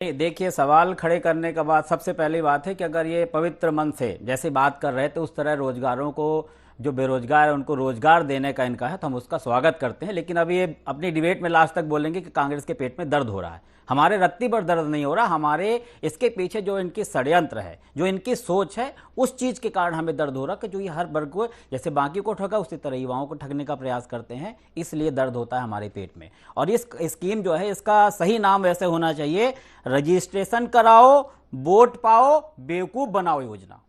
देखिए, सवाल खड़े करने के बाद सबसे पहली बात है कि अगर ये पवित्र मन से जैसे बात कर रहे थे उस तरह रोजगारों को, जो बेरोजगार है उनको रोजगार देने का इनका है, तो हम उसका स्वागत करते हैं। लेकिन अब ये अपनी डिबेट में लास्ट तक बोलेंगे कि कांग्रेस के पेट में दर्द हो रहा है। हमारे रत्ती पर दर्द नहीं हो रहा, हमारे इसके पीछे जो इनकी षड्यंत्र है, जो इनकी सोच है, उस चीज के कारण हमें दर्द हो रहा कि जो ये हर वर्ग को जैसे बाकी को ठगा उसी तरह युवाओं को ठगने का प्रयास करते हैं, इसलिए दर्द होता है हमारे पेट में। और इस स्कीम जो है, इसका सही नाम वैसे होना चाहिए रजिस्ट्रेशन कराओ, वोट पाओ, बेवकूफ बनाओ योजना।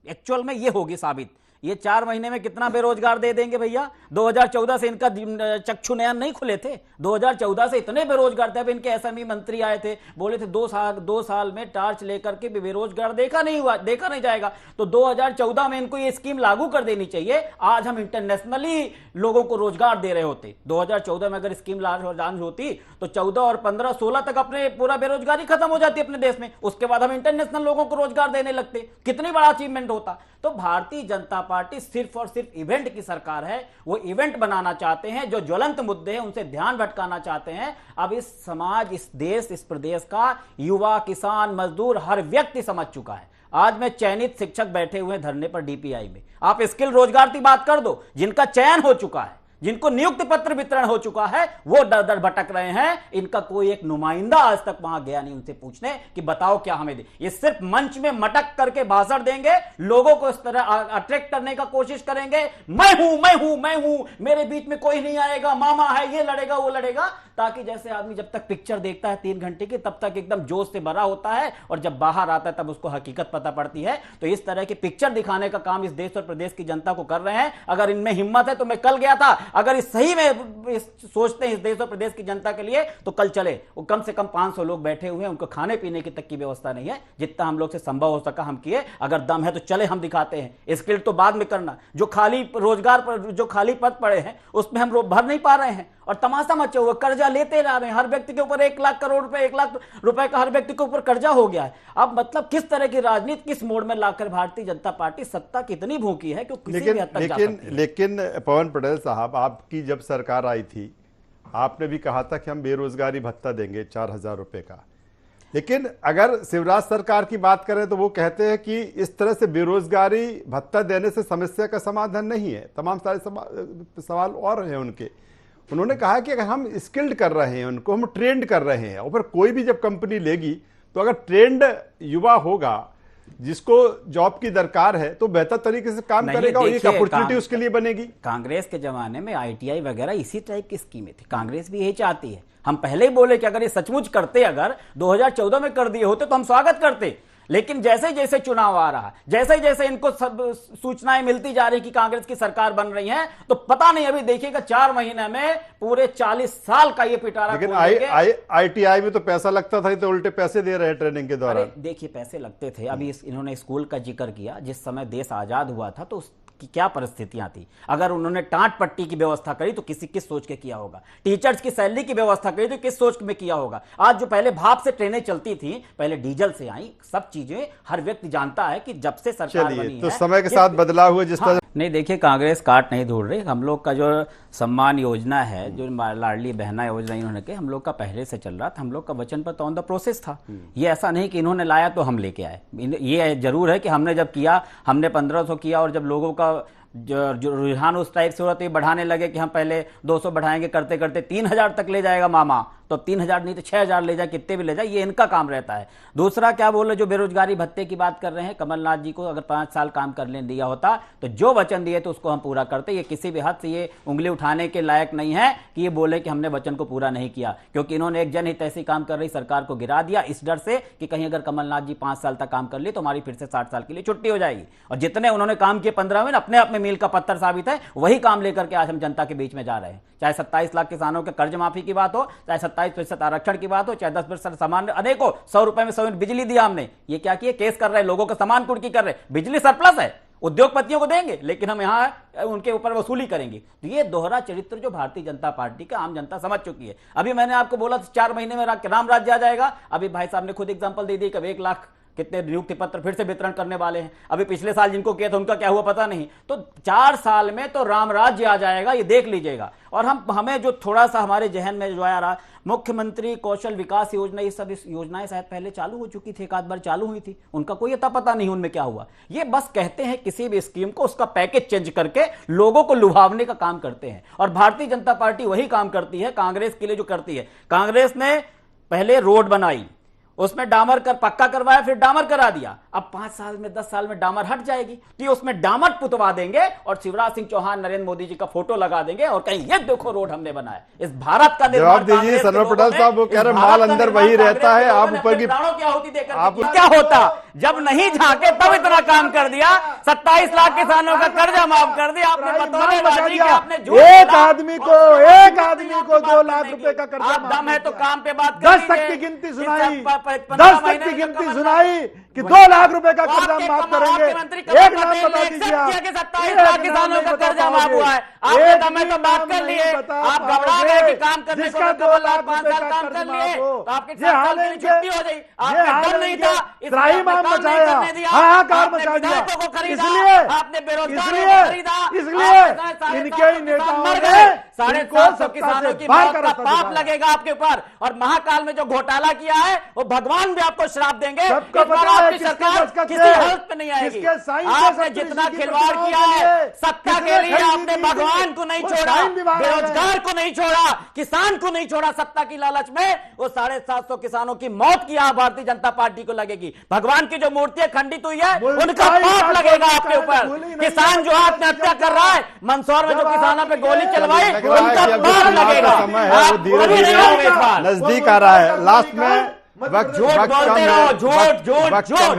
एक्चुअल में ये होगी साबित। ये 4 महीने में कितना बेरोजगार दे देंगे भैया? 2014 से इनका चक्षु नयन नहीं खुले थे। 2014 से इतने बेरोजगार थे। अब इनके एसएमई मंत्री आए थे, बोले थे 2 साल में टार्च लेकर के बेरोजगार देखा नहीं जाएगा। तो 2014 में इनको ये स्कीम लागू कर देनी चाहिए। आज हम इंटरनेशनली लोगों को रोजगार दे रहे होते। 2014 में अगर स्कीम लॉन्च होती तो 14 और 15, 16 तक अपने पूरा बेरोजगारी खत्म हो जाती अपने देश में। उसके बाद हम इंटरनेशनल लोगों को रोजगार देने लगते। कितनी बड़ा अचीवमेंट होता। तो भारतीय जनता पार्टी सिर्फ और सिर्फ इवेंट की सरकार है। वो इवेंट बनाना चाहते हैं, जो ज्वलंत मुद्दे हैं उनसे ध्यान भटकाना चाहते हैं। अब इस समाज, इस देश, इस प्रदेश का युवा, किसान, मजदूर, हर व्यक्ति समझ चुका है। आज में चयनित शिक्षक बैठे हुए धरने पर डीपीआई में। आप स्किल रोजगार की बात कर दो, जिनका चयन हो चुका है, जिनको नियुक्ति पत्र वितरण हो चुका है, वो दर दर भटक रहे हैं। इनका कोई एक नुमाइंदा आज तक वहां गया नहीं उनसे पूछने कि बताओ क्या हमें दे। ये सिर्फ मंच में मटक करके भाषण देंगे, लोगों को इस तरह अट्रैक्ट करने का कोशिश करेंगे। मैं हूं, मेरे बीच में कोई नहीं आएगा, मामा है, ये लड़ेगा वो लड़ेगा। ताकि जैसे आदमी जब तक पिक्चर देखता है 3 घंटे की, तब तक एकदम जोश से भरा होता है, और जब बाहर आता है तब उसको हकीकत पता पड़ती है। तो इस तरह की पिक्चर दिखाने का काम इस देश और प्रदेश की जनता को कर रहे हैं। अगर इनमें हिम्मत है तो मैं कल गया था, अगर इस सही में सोचते हैं इस देश और प्रदेश की जनता के लिए, तो कल चले। वो कम से कम 500 लोग बैठे हुए हैं, उनको खाने पीने की तक की व्यवस्था नहीं है। जितना हम लोग से संभव हो सका हम किए। अगर दम है तो चले, हम दिखाते हैं। स्किल तो बाद में करना। जो खाली रोजगार पर, जो खाली पद पड़े हैं उसमें हम भर नहीं पा रहे हैं, और तमाशा मचे हुए कर्जा लेते जा रहे हैं। हर व्यक्ति के ऊपर 1 लाख करोड़ रुपए, 1 लाख रुपए का हर व्यक्ति के ऊपर कर्जा हो गया है। अब मतलब किस तरह की राजनीति, किस मोड़ में लाकर भारतीय जनता पार्टी सत्ता कितनी भूखी है कि किसी भी हद तक जा सकती है। लेकिन पवन पटेल साहब, आपकी जब सरकार आई थी, आपने भी कहा था कि हम बेरोजगारी भत्ता देंगे 4000 रुपए का। लेकिन अगर शिवराज सरकार की बात करें तो वो कहते हैं कि इस तरह से बेरोजगारी भत्ता देने से समस्या का समाधान नहीं है। तमाम सारे सवाल और हैं उनके। उन्होंने कहा कि अगर हम स्किल्ड कर रहे हैं, उनको हम ट्रेंड कर रहे हैं, और फिर कोई भी जब कंपनी लेगी तो अगर ट्रेंड युवा होगा जिसको जॉब की दरकार है, तो बेहतर तरीके से काम करेगा और एक अपॉर्चुनिटी उसके लिए बनेगी। कांग्रेस के जमाने में आईटीआई वगैरह इसी टाइप की स्कीमें थी। कांग्रेस भी यही चाहती है। हम पहले ही बोले कि अगर ये सचमुच करते, अगर 2014 में कर दिए होते तो हम स्वागत करते। लेकिन जैसे जैसे चुनाव आ रहा, जैसे जैसे इनको सब सूचनाएं मिलती जा रही कि कांग्रेस की सरकार बन रही है, तो पता नहीं, अभी देखिएगा 4 महीने में पूरे 40 साल का ये पिटारा। लेकिन आईटीआई में तो पैसा लगता था, तो उल्टे पैसे दे रहे हैं ट्रेनिंग के दौरान। देखिए, पैसे लगते थे। अभी इन्होंने स्कूल का जिक्र किया। जिस समय देश आजाद हुआ था तो की क्या परिस्थितियां थी। अगर उन्होंने टाट पट्टी की व्यवस्था करी तो किस सोच के किया होगा। टीचर्स की सैलरी की व्यवस्था करी तो किस सोच में किया होगा। आज जो पहले भाप से ट्रेनें चलती थी, पहले डीजल से आई, सब चीजें हर व्यक्ति जानता है कि जब से सरकार बनी तो समय के साथ बदलाव हुआ जिस तरह। नहीं, देखिए, कांग्रेस काट नहीं ढूंढ रही। हम लोग का जो सम्मान योजना है, जो लाडली बहना योजना इन्होंने के, हम लोग का पहले से चल रहा था। हम लोग का वचन पर ऑन द प्रोसेस था। ये ऐसा नहीं कि इन्होंने लाया तो हम लेके आए। ये जरूर है कि हमने जब किया, हमने 1500 किया, और जब लोगों का जो रुझान उस टाइप से हो रहा तो ये बढ़ाने लगे कि हम पहले 200 बढ़ाएंगे, करते करते 3000 तक ले जाएगा मामा। तो 3000 नहीं तो 6000 ले जाए, कितने भी ले जाए, ये इनका काम रहता है। दूसरा क्या बोले, जो बेरोजगारी भत्ते की बात कर रहे हैं, कमलनाथ जी को अगर 5 साल काम करने दिया होता तो जो वचन दिए तो उसको हम पूरा करते। ये किसी भी हद से ये उंगली उठाने के लायक नहीं है कि ये बोले कि हमने वचन को पूरा नहीं किया, क्योंकि इन्होंने एक जनहित ऐसी काम कर रही सरकार को गिरा दिया, इस डर से कि कहीं अगर कमलनाथ जी 5 साल तक काम कर लिए तो हमारी फिर से 60 साल के लिए छुट्टी हो जाएगी। और जितने उन्होंने काम किए 15 में, अपने आप में मील का पत्थर साबित है। वही काम लेकर के आज हम जनता के बीच में जा रहे हैं। चाहे 27 लाख किसानों के कर्ज माफी की बात हो, चाहे 27% आरक्षण की बात हो, चाहे 10% सामान्य अनेकों 100 रुपए में 100 यूनिट बिजली दिया हमने। ये क्या किए, केस कर रहे हैं, लोगों का सामान कुर्की कर रहे हैं। बिजली सरप्लस है, उद्योगपतियों को देंगे, लेकिन हम यहां उनके ऊपर वसूली करेंगे। तो ये दोहरा चरित्र जो भारतीय जनता पार्टी का आम जनता समझ चुकी है। अभी मैंने आपको बोला 4 महीने में राम राज्य आ जाएगा। अभी भाई साहब ने खुद एग्जांपल दे दी कि 1 लाख कितने नियुक्ति पत्र फिर से वितरण करने वाले हैं, अभी पिछले साल जिनको किया था उनका क्या हुआ पता नहीं। तो 4 साल में तो राम राज्य आ जाएगा, ये देख लीजिएगा। और हमें जो थोड़ा सा हमारे जहन में जो आ रहा, मुख्यमंत्री कौशल विकास योजना, ये सब योजनाएं शायद पहले चालू हो चुकी थी, एक आध बार चालू हुई थी, उनका कोई अता पता नहीं उनमें क्या हुआ। ये बस कहते हैं किसी भी स्कीम को उसका पैकेज चेंज करके लोगों को लुभावने का काम करते हैं। और भारतीय जनता पार्टी वही काम करती है कांग्रेस के लिए जो करती है। कांग्रेस ने पहले रोड बनाई, उसमें डामर कर पक्का करवाया, फिर डामर करा दिया। अब 5 साल में 10 साल में डामर हट जाएगी तो ये उसमें डामर पुतवा देंगे और शिवराज सिंह चौहान नरेंद्र मोदी जी का फोटो लगा देंगे और कहीं ये देखो रोड हमने बनाया। इस भारत का जवाब दीजिए सरवर पटेल साहब, वो कह रहे माल अंदर वही रहता है, आप ऊपर की क्या होती देकर क्या होता जब नहीं झांके तब इतना काम कर दिया। 27 लाख किसानों का कर्जा माफ कर दिया आपने, बतौर आपने एक आदमी को 2 लाख रुपए का कर्जा। दम है तो काम पे बात 10 तक की गिनती सुनाई, 10 तक की गिनती सुनाई कि 2 लाख रुपए का कर्जा माफ करेंगे। एक नाम बता दीजिए आप, 27 लाख किसानों का कर्जा माफ हुआ है। आपने दम तो बात कर लिए, आप घबरा गए कि काम करने को 2 लाख 5 साल काम कर लिए तो आपकी छुट्टी हो गई। आपने दम नहीं था, हाहाकार मचा दिया। इसलिए आपने बेरोजगारों को खरीदा, इसलिए इनके नेताओं ने 750 किसानों की मौत का पाप लगेगा आपके ऊपर। और महाकाल में जो घोटाला किया है वो भगवान भी आपको श्राप देंगे। सबको पता है आपकी सरकार किसी हालत में नहीं आएगी। आपने जितना खिलवाड़ किया है सत्ता के लिए, आपने भगवान को नहीं छोड़ा, बेरोजगार को नहीं छोड़ा, किसान को नहीं छोड़ा। सत्ता की लालच में वो 750 किसानों की मौत किया भारतीय जनता पार्टी को लगेगी। भगवान की जो मूर्तियां खंडित हुई है उनका पाप लगेगा आपके ऊपर। किसान जो आत्महत्या कर रहा है, मंदसौर में जो किसानों पे गोली चलवाई उनका पाप लगेगा। नजदीक आ रहा है, लास्ट में झूठ बोलते रहो, झूठ झूठ झूठ।